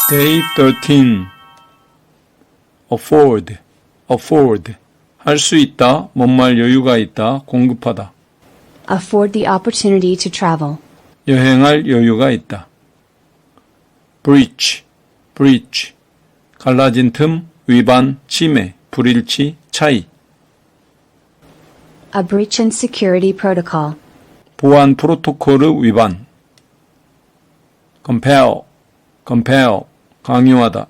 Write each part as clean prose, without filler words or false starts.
Day 13. afford, afford. 할 수 있다, 뭔말 여유가 있다, 공급하다. Afford the opportunity to travel. 여행할 여유가 있다. breach, breach. 갈라진 틈, 위반, 침해, 불일치, 차이. A breach in security protocol. 보안 프로토콜의 위반. compel, compel. 강요하다.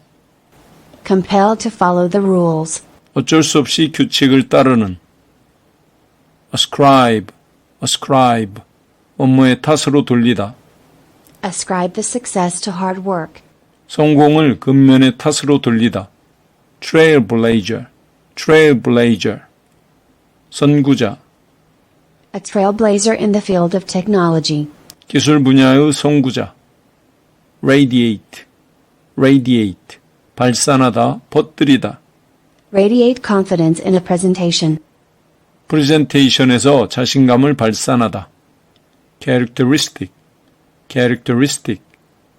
Compelled to follow the rules. 어쩔 수 없이 규칙을 따르는. ascribe, ascribe. 업무의 탓으로 돌리다. Ascribe the success to hard work. 성공을 근면의 탓으로 돌리다. trailblazer, trailblazer. 선구자. A trailblazer in the field of technology. 기술 분야의 선구자. radiate, radiate. 발산하다, 퍼뜨리다. Radiate confidence in a presentation. 프레젠테이션에서 자신감을 발산하다. characteristic, characteristic.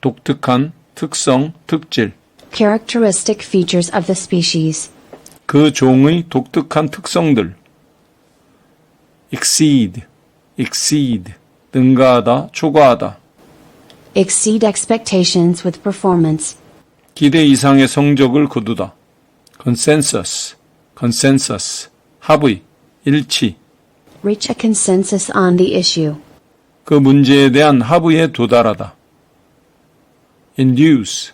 독특한, 특성, 특질. Characteristic features of the species. 그 종의 독특한 특성들. exceed, exceed. 능가하다, 초과하다. Exceed expectations with performance. 기대 이상의 성적을 거두다. consensus, consensus. 합의, 일치. Reach a consensus on the issue. 그 문제에 대한 합의에 도달하다. induce,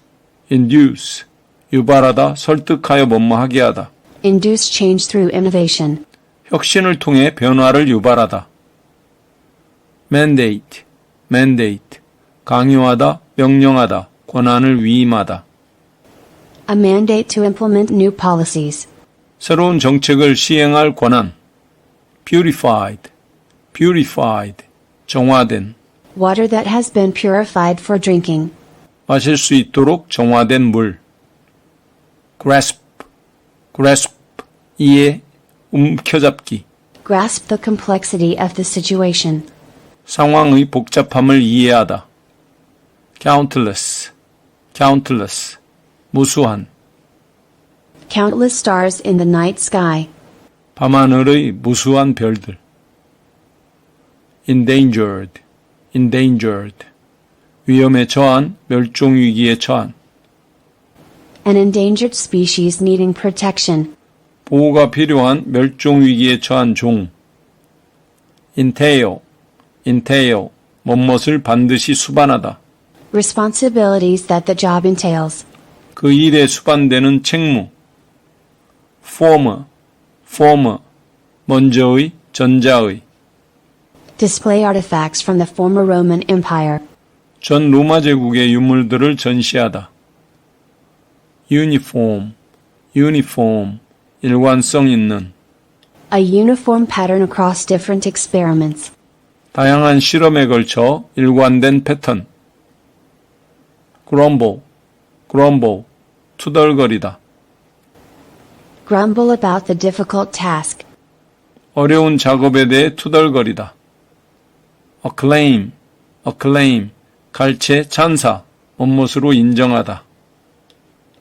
induce. 유발하다, 설득하여 뭐뭐하게 하다. Induce change through innovation. 혁신을 통해 변화를 유발하다. mandate, mandate. 강요하다, 명령하다, 권한을 위임하다. A mandate to implement new policies. 새로운 정책을 시행할 권한. purified, purified. 정화된. Water that has been purified for drinking. 마실 수 있도록 정화된 물. grasp, grasp. 이해, 움켜잡기. Grasp the complexity of the situation. 상황의 복잡함을 이해하다. countless, countless. 무수한. Countless stars in the night sky. 밤하늘의 무수한 별들. endangered, endangered. 위험에 처한, 멸종위기에 처한. An endangered species needing protection. 보호가 필요한 멸종위기에 처한 종. entail, entail. 뭐뭇을 반드시 수반하다. Responsibilities that the job entails. 그 일에 수반되는 책무. former, former. 먼저의, 전자의. Display artifacts from the former Roman Empire. 전 로마 제국의 유물들을 전시하다. uniform, uniform. 일관성 있는. A uniform pattern across different experiments. 다양한 실험에 걸쳐 일관된 패턴. grumble, grumble. 투덜거리다. Grumble about the difficult task. 어려운 작업에 대해 투덜거리다. acclaim, acclaim. 갈채, 찬사. 멋멋으로 인정하다.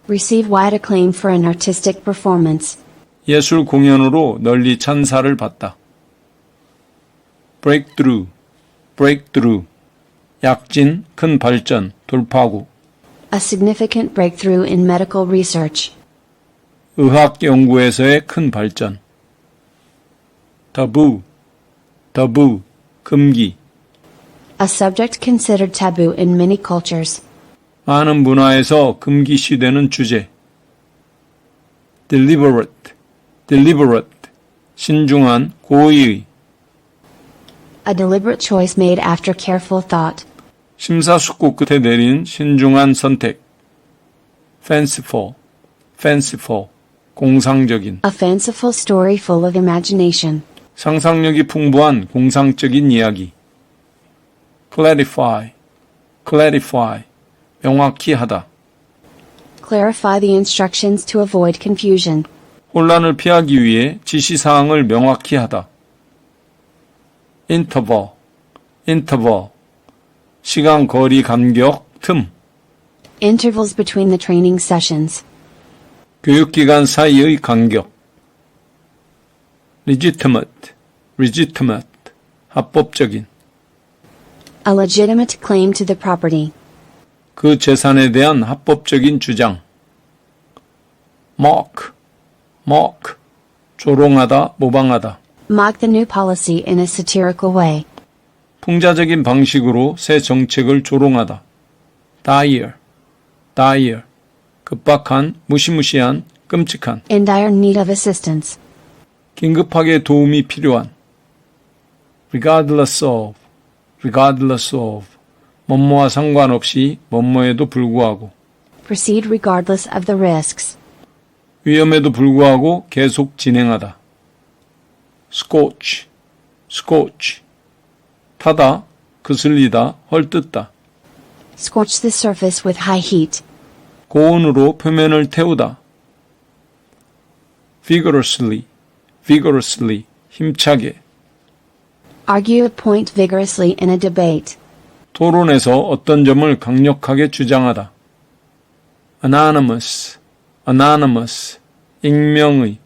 Receive wide acclaim for an artistic performance. 예술 공연으로 널리 찬사를 받다. breakthrough, breakthrough. 약진, 큰 발전, 돌파구. A significant breakthrough in medical research. 의학 연구에서의 큰 발전. taboo, taboo. 금기. A subject considered taboo in many cultures. 많은 문화에서 금기시되는 주제. deliberate, deliberate. 신중한, 고의의. A deliberate choice made after careful thought. 심사숙고 끝에 내린 신중한 선택. fanciful, fanciful. 공상적인. A fanciful story full of imagination. 상상력이 풍부한 공상적인 이야기. clarify, clarify. 명확히 하다. Clarify the instructions to avoid confusion. 혼란을 피하기 위해 지시사항을 명확히 하다. interval, interval. 시간, 거리, 간격, 틈. Intervals between the training sessions. 교육기간 사이의 간격. legitimate, legitimate, 합법적인. A legitimate claim to the property. 그 재산에 대한 합법적인 주장. mock, mock, 조롱하다, 모방하다. Mock the new policy in a satirical way. 풍자적인 방식으로 새 정책을 조롱하다. dire, dire, 급박한, 무시무시한, 끔찍한. In dire need of assistance. 긴급하게 도움이 필요한. regardless of, regardless of, 뭐뭐와 상관없이, 뭐뭐에도 불구하고. Proceed regardless of the risks. 위험에도 불구하고 계속 진행하다. scorch, scorch, 타다, 그슬리다, 헐뜯다. Scorch the surface with high heat. 고온으로 표면을 태우다. vigorously, vigorously, 힘차게. Argue a point vigorously in a debate. 토론에서 어떤 점을 강력하게 주장하다. anonymous, anonymous, 익명의.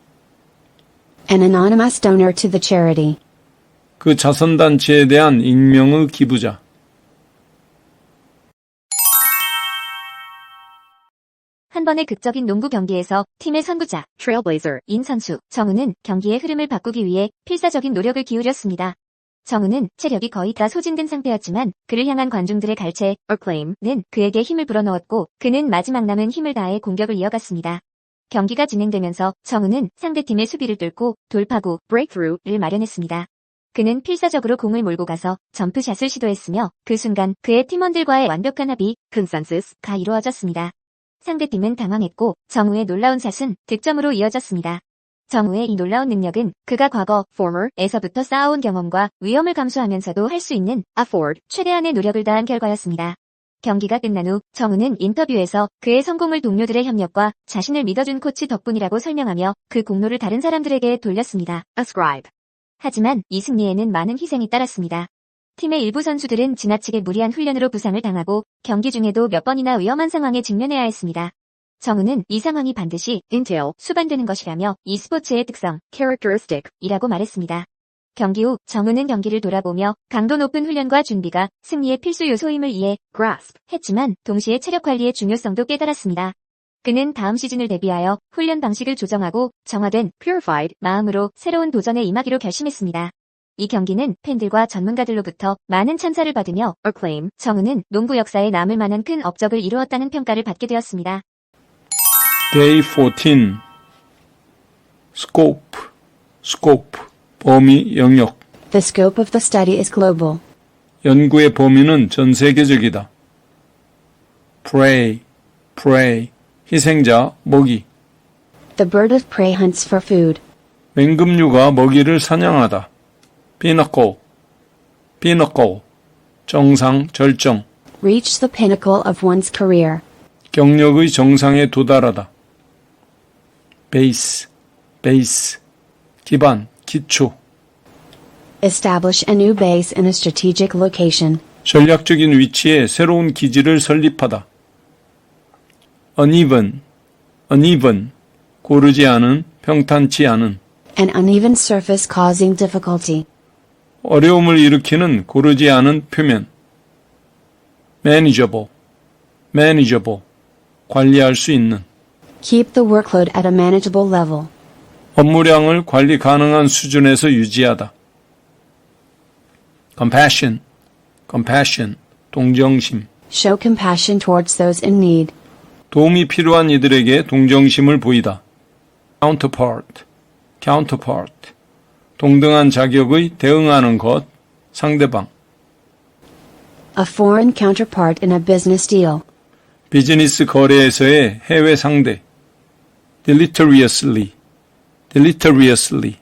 An anonymous donor to the charity. 그 자선단체에 대한 익명의 기부자. 한 번의 극적인 농구 경기에서 팀의 선구자, trailblazer인 선수 정우는 경기의 흐름을 바꾸기 위해 필사적인 노력을 기울였습니다. 정우는 체력이 거의 다 소진된 상태였지만 그를 향한 관중들의 갈채, acclaim는 그에게 힘을 불어넣었고 그는 마지막 남은 힘을 다해 공격을 이어갔습니다. 경기가 진행되면서 정우는 상대팀의 수비를 뚫고 돌파구, breakthrough를 마련했습니다. 그는 필사적으로 공을 몰고 가서 점프샷을 시도했으며 그 순간 그의 팀원들과의 완벽한 합의, consensus가 이루어졌습니다. 상대팀은 당황했고 정우의 놀라운 샷은 득점으로 이어졌습니다. 정우의 이 놀라운 능력은 그가 과거 former에서부터 쌓아온 경험과 위험을 감수하면서도 할 수 있는 afford 최대한의 노력을 다한 결과였습니다. 경기가 끝난 후 정우는 인터뷰에서 그의 성공을 동료들의 협력과 자신을 믿어준 코치 덕분이라고 설명하며 그 공로를 다른 사람들에게 돌렸습니다. ascribe. 하지만 이 승리에는 많은 희생이 따랐습니다. 팀의 일부 선수들은 지나치게 무리한 훈련으로 부상을 당하고 경기 중에도 몇 번이나 위험한 상황에 직면해야 했습니다. 정우는 이 상황이 반드시 entail 수반되는 것이라며 이 스포츠의 특성 characteristic이라고 말했습니다. 경기 후 정우는 경기를 돌아보며 강도 높은 훈련과 준비가 승리의 필수 요소임을 이해 grasp 했지만 동시에 체력 관리의 중요성도 깨달았습니다. 그는 다음 시즌을 대비하여 훈련 방식을 조정하고 정화된 purified 마음으로 새로운 도전에 임하기로 결심했습니다. 이 경기는 팬들과 전문가들로부터 많은 찬사를 받으며 acclaim 정우는 농구 역사에 남을 만한 큰 업적을 이루었다는 평가를 받게 되었습니다. Day 14. Scope, scope, 범위, 영역. The scope of the study is global. 연구의 범위는 전 세계적이다. Prey, prey, 희생자, 먹이. The bird of prey hunts for food. 맹금류가 먹이를 사냥하다. Pinnacle, pinnacle, 정상, 절정. Reach the pinnacle of one's career. 경력의 정상에 도달하다. Base, base, 기반, 기초. Establish a new base in a strategic location. 전략적인 위치에 새로운 기지를 설립하다. Uneven, uneven, 고르지 않은, 평탄치 않은. An uneven surface causing difficulty. 어려움을 일으키는 고르지 않은 표면. Manageable, manageable, 관리할 수 있는. Keep the workload at a manageable level. 업무량을 관리 가능한 수준에서 유지하다. Compassion, compassion, 동정심. Show compassion towards those in need. 도움이 필요한 이들에게 동정심을 보이다. Counterpart, counterpart, 동등한 자격의 대응하는 것, 상대방. A foreign counterpart in a business deal. 비즈니스 거래에서의 해외 상대. Deleteriously, deleteriously,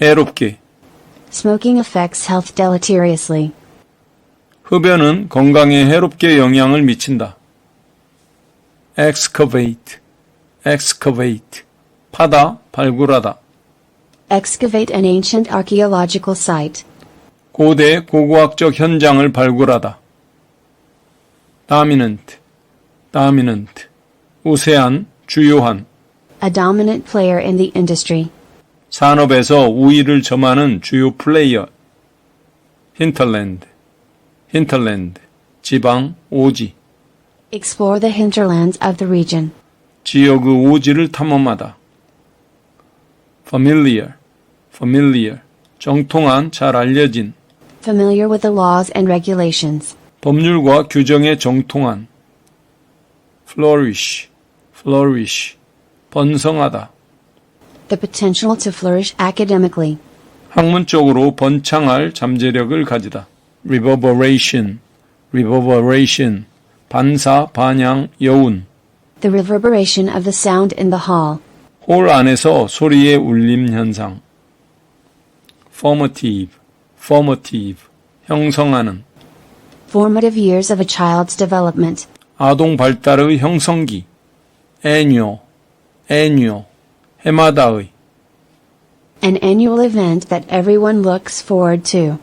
해롭게. Smoking affects health deleteriously. 흡연은 건강에 해롭게 영향을 미친다. Excavate, excavate, 파다, 발굴하다. Excavate an ancient archaeological site. 고대 고고학적 현장을 발굴하다. Dominant, dominant, 우세한, 주요한, A dominant player in the industry. 산업에서 우위를 점하는 주요 플레이어, hinterland, hinterland, 지방, 오지, Explore the hinterlands of the region. 지역의 오지를 탐험하다. familiar, familiar, 정통한, 잘 알려진, Familiar with the laws and regulations. 법률과 규정에 정통한. flourish, flourish, 번성하다. The potential to flourish academically. 학문적으로 번창할 잠재력을 가지다. reverberation, reverberation, 반사, 반향, 여운. The reverberation of the sound in the hall. 홀 안에서 소리의 울림 현상. formative, formative, 형성하는. Formative years of a child's development. 아동 발달의 형성기. annual, annual, 해마다의. An annual event that everyone looks forward to.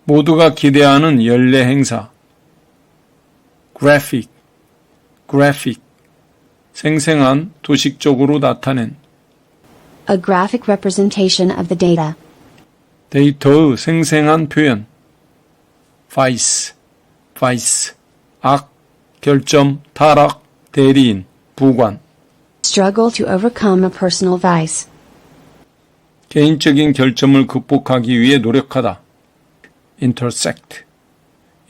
모두가 기대하는 연례 행사. graphic, graphic, 생생한, 도식적으로 나타낸. A graphic representation of the data. 데이터의 생생한 표현. vice, vice, 악, 결점, 타락, 대리인, 부관. Struggle to overcome a personal vice. 개인적인 결점을 극복하기 위해 노력하다. intersect,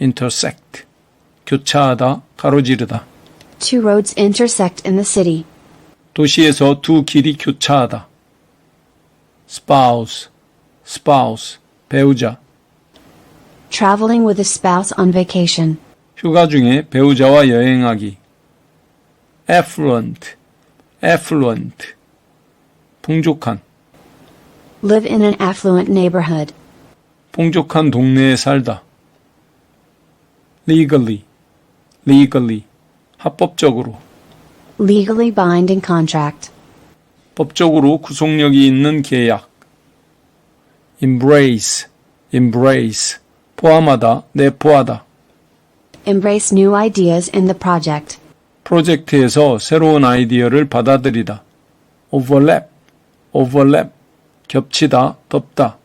intersect, 교차하다, 가로지르다. Two roads intersect in the city. 도시에서 두 길이 교차하다. spouse, spouse, 배우자. Traveling with a spouse on vacation. 휴가 중에 배우자와 여행하기. affluent, affluent, 풍족한. Live in an affluent neighborhood. 풍족한 동네에 살다. legally, legally, 합법적으로. Legally binding contract. 법적으로 구속력이 있는 계약. embrace, embrace, 포함하다, 내포하다. Embrace new ideas in the project. 프로젝트에서 새로운 아이디어를 받아들이다. overlap, overlap, 겹치다, 덮다.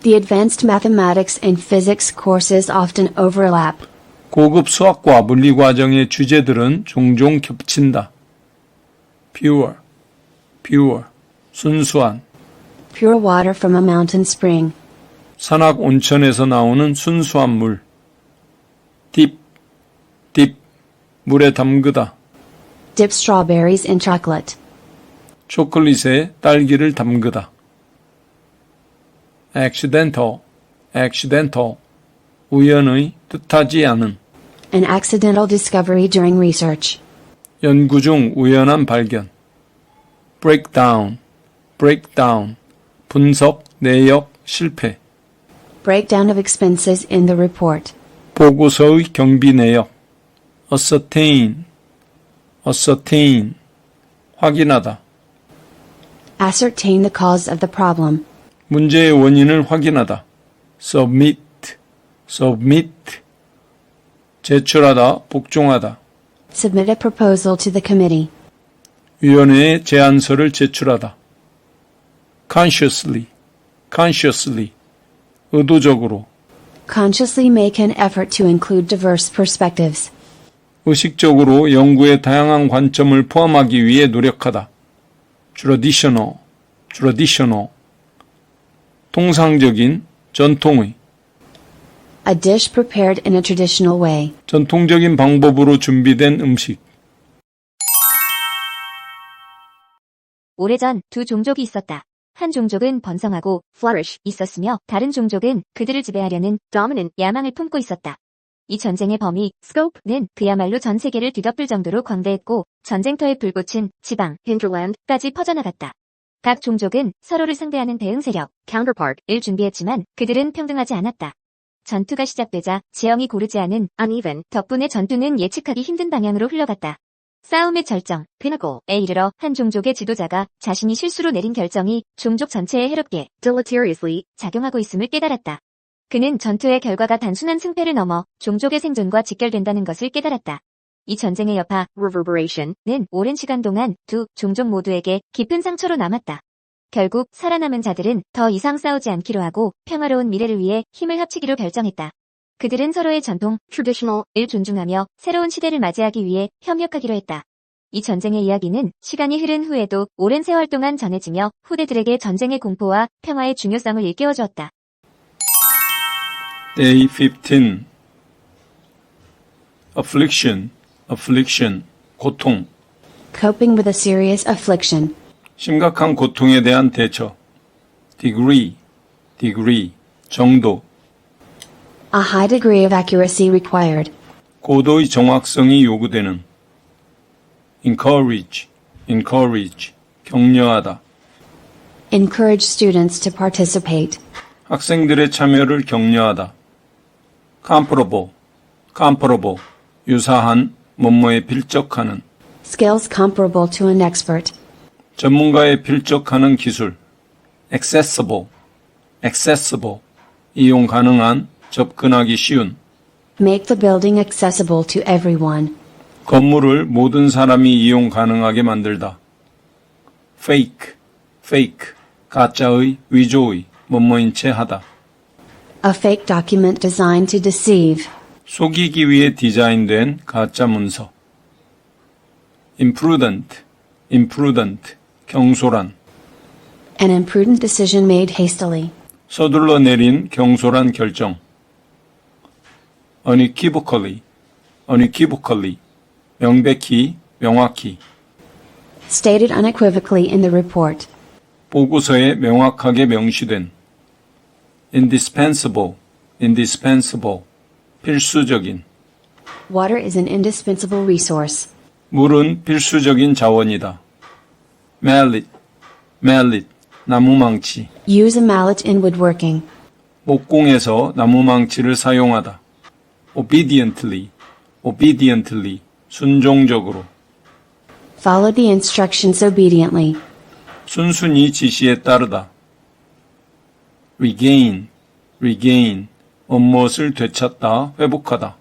The advanced mathematics and physics courses often overlap. 고급 수학과 물리 과정의 주제들은 종종 겹친다. pure, pure, 순수한. Pure water from a mountain spring. 산악 온천에서 나오는 순수한 물. dip, dip, 물에 담그다. Dip strawberries in chocolate. 초콜릿에 딸기를 담그다. accidental, accidental, 우연의, 뜻하지 않은. An accidental discovery during research. 연구 중 우연한 발견. breakdown, breakdown, 분석, 내역, 실패. Breakdown of expenses in the report. 보고서의 경비 내역. ascertain, ascertain, 확인하다. Ascertain the cause of the problem. 문제의 원인을 확인하다. submit, submit, 제출하다, 복종하다. Submit a proposal to the committee. 위원회에 제안서를 제출하다. consciously, consciously, 의도적으로. Consciously make an effort to include diverse perspectives. 의식적으로 연구의 다양한 관점을 포함하기 위해 노력하다. traditional, traditional, 통상적인, 전통의. A dish prepared in a traditional way. 전통적인 방법으로 준비된 음식. 오래전 두 종족이 있었다. 한 종족은 번성하고 flourish 있었으며 다른 종족은 그들을 지배하려는 dominant 야망을 품고 있었다. 이 전쟁의 범위 scope는 그야말로 전 세계를 뒤덮을 정도로 광대했고 전쟁터에 불꽃은 지방 hinterland까지 퍼져나갔다. 각 종족은 서로를 상대하는 대응 세력 counterpart을 준비했지만 그들은 평등하지 않았다. 전투가 시작되자 지형이 고르지 않은 uneven 덕분에 전투는 예측하기 힘든 방향으로 흘러갔다. 싸움의 절정, pinnacle에 이르러 한 종족의 지도자가 자신이 실수로 내린 결정이 종족 전체에 해롭게 deleteriously 작용하고 있음을 깨달았다. 그는 전투의 결과가 단순한 승패를 넘어 종족의 생존과 직결된다는 것을 깨달았다. 이 전쟁의 여파, reverberation은 오랜 시간 동안 두 종족 모두에게 깊은 상처로 남았다. 결국 살아남은 자들은 더 이상 싸우지 않기로 하고 평화로운 미래를 위해 힘을 합치기로 결정했다. 그들은 서로의 전통, traditional을 존중하며 새로운 시대를 맞이하기 위해 협력하기로 했다. 이 전쟁의 이야기는 시간이 흐른 후에도 오랜 세월 동안 전해지며 후대들에게 전쟁의 공포와 평화의 중요성을 일깨워주었다. Day 15 affliction, 고통, Coping with a serious affliction. 심각한 고통에 대한 대처, degree, 정도, A high degree of accuracy required. 고도의 정확성이 요구되는, encourage, 격려하다, Encourage students to participate. 학생들의 참여를 격려하다, comparable, 유사한, 뭐뭐에 필적하는, Skills comparable to an expert. 전문가에 필적하는 기술, accessible, 이용 가능한, 접근하기 쉬운, Make the building accessible to everyone. 건물을 모든 사람이 이용 가능하게 만들다. fake, 가짜의, 위조의, 뭐뭐인 채 하다. A fake document designed to deceive. 속이기 위해 디자인된 가짜 문서. imprudent, 경솔한, An imprudent decision made hastily. 서둘러 내린 경솔한 결정. unequivocally, 명확히, Stated unequivocally in the report. 보고서에 명확하게 명시된. indispensable, 필수적인. Water is an indispensable resource. 물은 필수적인 자원이다. mallet, 나무망치. Use a mallet in woodworking. 목공에서 나무망치를 사용하다. obediently, 순종적으로. Follow the instructions obediently. 순순히 지시에 따르다. regain, 무엇을 되찾다, 회복하다.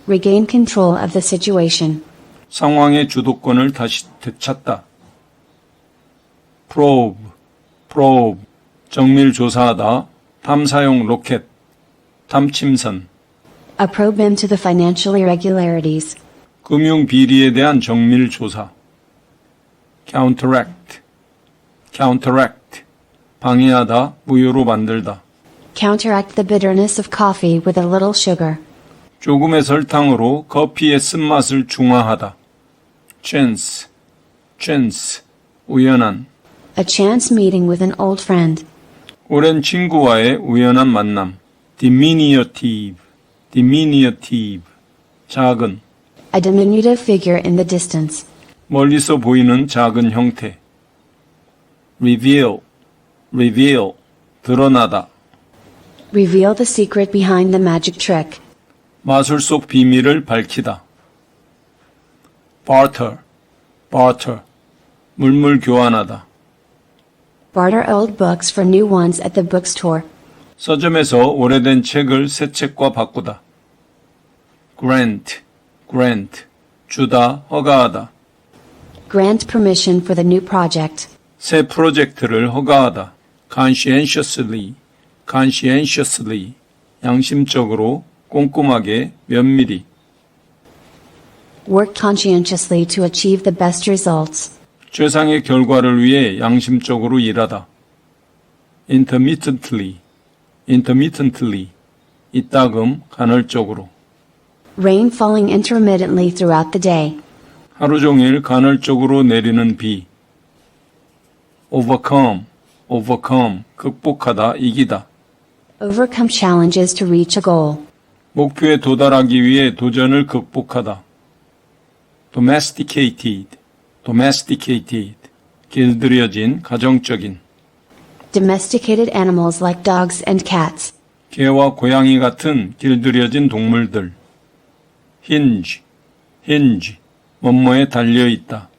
Regain control of the situation. 상황의 주도권을 다시 되찾다. probe, 정밀 조사하다, 탐사용 로켓, 탐침선. A probe into the financial irregularities. 금융 비리에 대한 정밀 조사. counteract, 방해하다, 무효로 만들다. Counteract the bitterness of coffee with a little sugar. 조금의 설탕으로 커피의 쓴맛을 중화하다. chance, 우연한. A chance meeting with an old friend. 오랜 친구와의 우연한 만남. diminutive, 작은. A diminutive figure in the distance. 멀리서 보이는 작은 형태. reveal, 드러나다. Reveal the secret behind the magic trick. 마술 속 비밀을 밝히다. barter, 물물 교환하다. Barter old books for new ones at the bookstore. 서점에서 오래된 책을 새 책과 바꾸다. grant, 주다, 허가하다. Grant permission for the new project. 새 프로젝트를 허가하다. conscientiously, 양심적으로, 꼼꼼하게, 면밀히. Work conscientiously to achieve the best results. 최상의 결과를 위해 양심적으로 일하다. intermittently, 이따금, 간헐적으로. Rain falling intermittently throughout the day. 하루 종일 간헐적으로 내리는 비. overcome, 극복하다, 이기다. Overcome challenges to reach a goal. 목표에 도달하기 위해 도전을 극복하다. domesticated, 길들여진, 가정적인. Domesticated animals like dogs and cats. 개와 고양이 같은 길들여진 동물들. hinge, 뭐뭐에 달려있다.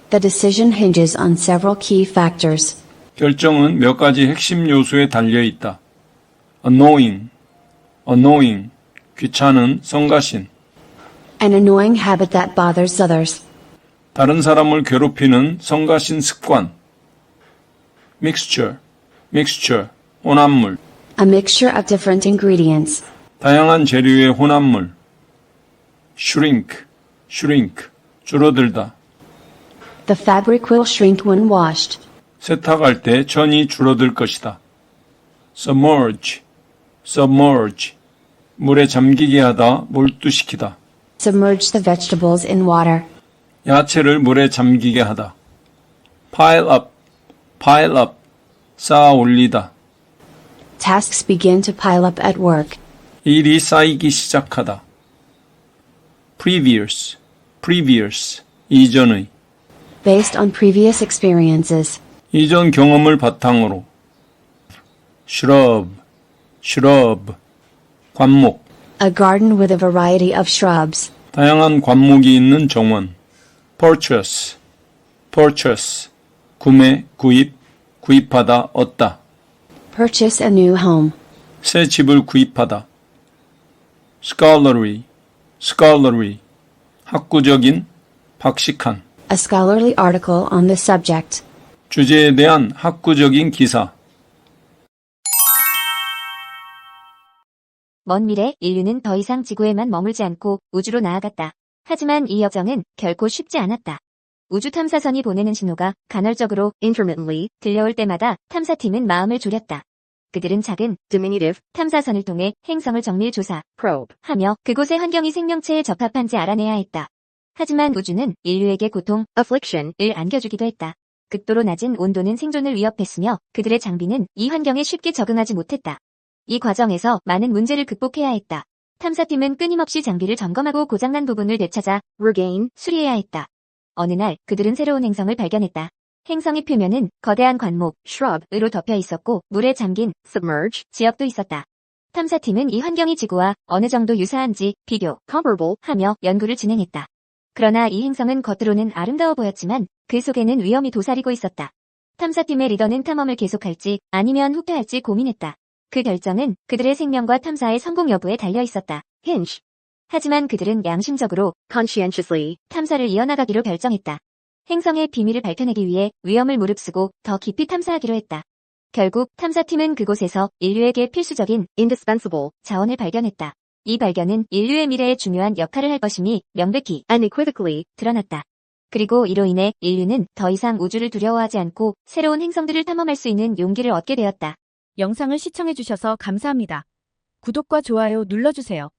The decision hinges on several key factors. 결정은 몇 가지 핵심 요소에 달려있다. annoying, 귀찮은, 성가신. An annoying habit that bothers others. 다른 사람을 괴롭히는 성가신 습관. mixture, mixture, 혼합물. A mixture of different ingredients. 다양한 재료의 혼합물. shrink, shrink, 줄어들다. The fabric will shrink when washed. 세탁할 때 천이 줄어들 것이다. submerge, submerge, 물에 잠기게 하다, 몰두시키다. Submerge the vegetables in water. 야채를 물에 잠기게 하다. pile up, pile up, 쌓아 올리다. Tasks begin to pile up at work. 일이 쌓이기 시작하다. previous, previous, 이전의. Based on previous experiences. 이전 경험을 바탕으로. shrub, shrub, 관목. A garden with a variety of shrubs. 다양한 관목이 있는 정원. purchase, purchase, 구매, 구입, 구입하다, 얻다. Purchase a new home. 새 집을 구입하다. scholarly, scholarly, 학구적인, 박식한. A scholarly article on the subject. 주제에 대한 학구적인 기사. 먼 미래 인류는 더 이상 지구에만 머물지 않고 우주로 나아갔다. 하지만 이 여정은 결코 쉽지 않았다. 우주 탐사선이 보내는 신호가 간헐적으로 intermittently 들려올 때마다 탐사팀은 마음을 졸였다. 그들은 작은 diminutive 탐사선을 통해 행성을 정밀 조사 probe 하며 그곳의 환경이 생명체에 적합한지 알아내야 했다. 하지만 우주는 인류에게 고통 affliction을 안겨주기도 했다. 극도로 낮은 온도는 생존을 위협했으며 그들의 장비는 이 환경에 쉽게 적응하지 못했다. 이 과정에서 많은 문제를 극복해야 했다. 탐사팀은 끊임없이 장비를 점검하고 고장난 부분을 되찾아 regain 수리해야 했다. 어느 날 그들은 새로운 행성을 발견했다. 행성의 표면은 거대한 관목 shrub으로 덮여 있었고 물에 잠긴 submerge 지역도 있었다. 탐사팀은 이 환경이 지구와 어느 정도 유사한지 비교 comparable 하며 연구를 진행했다. 그러나 이 행성은 겉으로는 아름다워 보였지만 그 속에는 위험이 도사리고 있었다. 탐사팀의 리더는 탐험을 계속할지 아니면 후퇴할지 고민했다. 그 결정은 그들의 생명과 탐사의 성공 여부에 달려 있었다. hinge. 하지만 그들은 양심적으로 conscientiously 탐사를 이어나가기로 결정했다. 행성의 비밀을 밝혀내기 위해 위험을 무릅쓰고 더 깊이 탐사하기로 했다. 결국 탐사팀은 그곳에서 인류에게 필수적인 indispensable 자원을 발견했다. 이 발견은 인류의 미래에 중요한 역할을 할 것임이 명백히 unequivocally 드러났다. 그리고 이로 인해 인류는 더 이상 우주를 두려워하지 않고 새로운 행성들을 탐험할 수 있는 용기를 얻게 되었다. 영상을 시청해주셔서 감사합니다. 구독과 좋아요 눌러주세요.